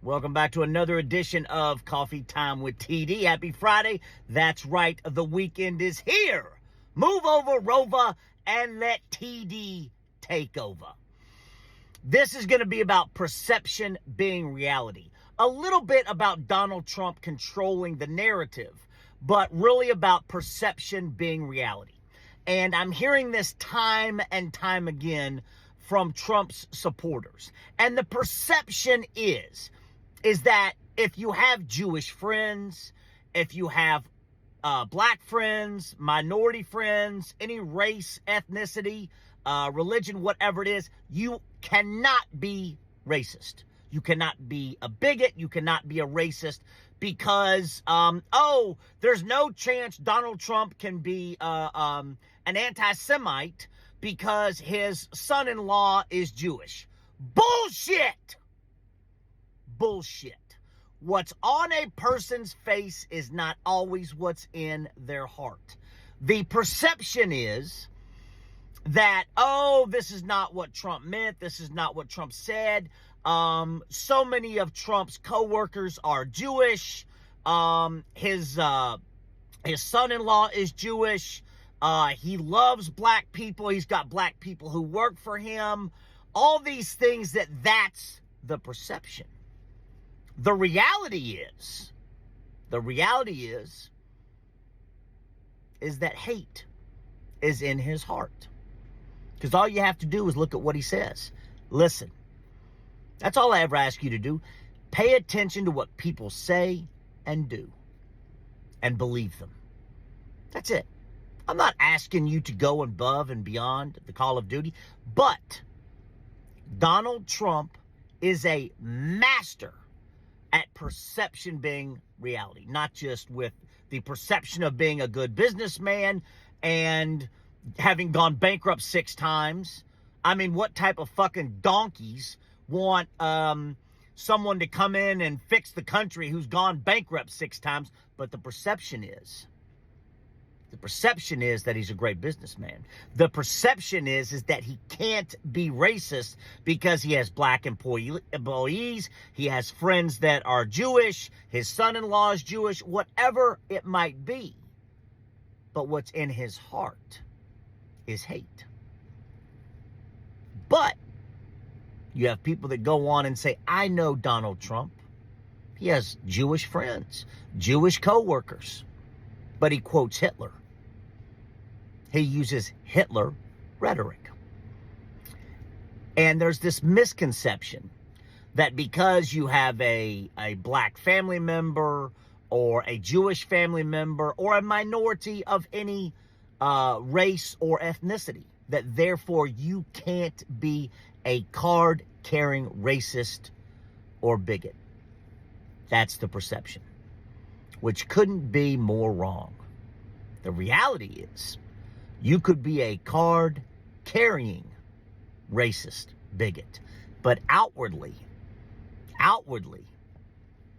Welcome back to another edition of Coffee Time with TD. Happy Friday. That's right, the weekend is here. Move over, Rova, and let TD take over. This is going to be about perception being reality. A little bit about Donald Trump controlling the narrative, but really about perception being reality. And I'm hearing this time and time again from Trump's supporters. And the perception is that if you have Jewish friends, if you have black friends, minority friends, any race, ethnicity, religion, whatever it is, you cannot be racist. You cannot be a bigot. You cannot be a racist because, there's no chance Donald Trump can be an anti-Semite because his son-in-law is Jewish. Bullshit! Bullshit. What's on a person's face is not always what's in their heart. The perception is that, this is not what Trump meant. This is not what Trump said. So many of Trump's co-workers are Jewish. His son-in-law is Jewish. He loves black people. He's got black people who work for him. All these things that's the perception. The reality is that hate is in his heart. Because all you have to do is look at what he says. Listen, that's all I ever ask you to do. Pay attention to what people say and do and believe them. That's it. I'm not asking you to go above and beyond the call of duty, but Donald Trump is a master at perception being reality, not just with the perception of being a good businessman and having gone bankrupt 6 times. I mean, what type of fucking donkeys want someone to come in and fix the country who's gone bankrupt 6 times? But the perception is that he's a great businessman. The perception is that he can't be racist because he has black employees. He has friends that are Jewish. His son-in-law is Jewish, whatever it might be. But what's in his heart is hate. But you have people that go on and say, I know Donald Trump. He has Jewish friends, Jewish co-workers, but he quotes Hitler. He uses Hitler rhetoric. And there's this misconception that because you have a black family member or a Jewish family member or a minority of any race or ethnicity, that therefore you can't be a card-carrying racist or bigot. That's the perception, which couldn't be more wrong. The reality is, you could be a card-carrying racist bigot, but outwardly,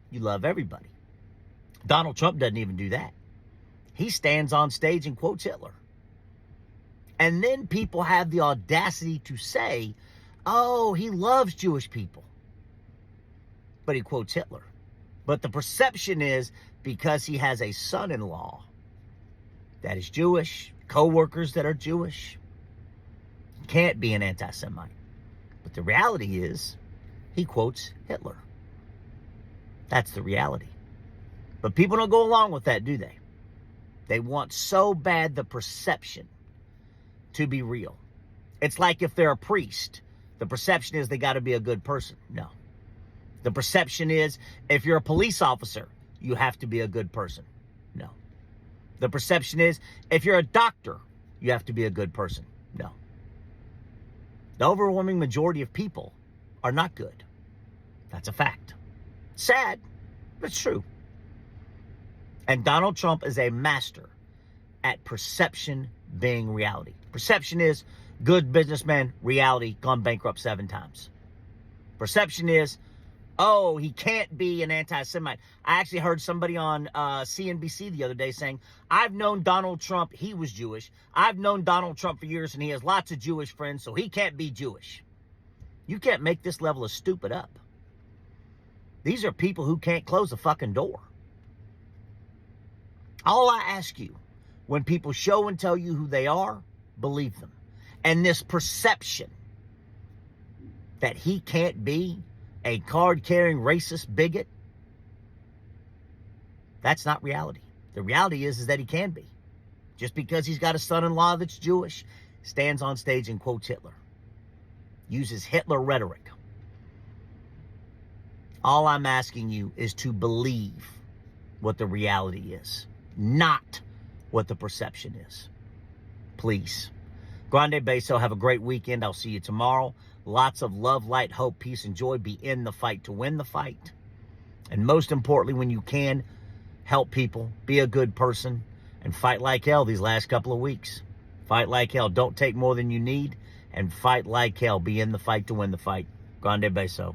you love everybody. Donald Trump doesn't even do that. He stands on stage and quotes Hitler. And then people have the audacity to say, he loves Jewish people. But he quotes Hitler. But the perception is because he has a son-in-law that is Jewish, co-workers that are Jewish, he can't be an anti-Semite. But the reality is, he quotes Hitler. That's the reality. But people don't go along with that, do they? They want so bad the perception to be real. It's like if they're a priest, the perception is they got to be a good person. No. The perception is if you're a police officer, you have to be a good person. No. The perception is if you're a doctor, you have to be a good person. No. The overwhelming majority of people are not good. That's a fact. Sad, but it's true. And Donald Trump is a master at perception being reality. Perception is good businessman, reality, gone bankrupt 7 times. Perception is, he can't be an anti-Semite. I actually heard somebody on CNBC the other day saying, I've known Donald Trump, he was Jewish. I've known Donald Trump for years and he has lots of Jewish friends, so he can't be Jewish. You can't make this level of stupid up. These are people who can't close a fucking door. All I ask you, when people show and tell you who they are, believe them. And this perception that he can't be a card-carrying racist bigot, that's not reality. The reality is that he can be. Just because he's got a son-in-law that's Jewish, stands on stage and quotes Hitler. Uses Hitler rhetoric. All I'm asking you is to believe what the reality is, not what the perception is. Please. Grande Beso, have a great weekend. I'll see you tomorrow. Lots of love, light, hope, peace, and joy. Be in the fight to win the fight. And most importantly, when you can, help people. Be a good person. And fight like hell these last couple of weeks. Fight like hell. Don't take more than you need. And fight like hell. Be in the fight to win the fight. Grande Beso.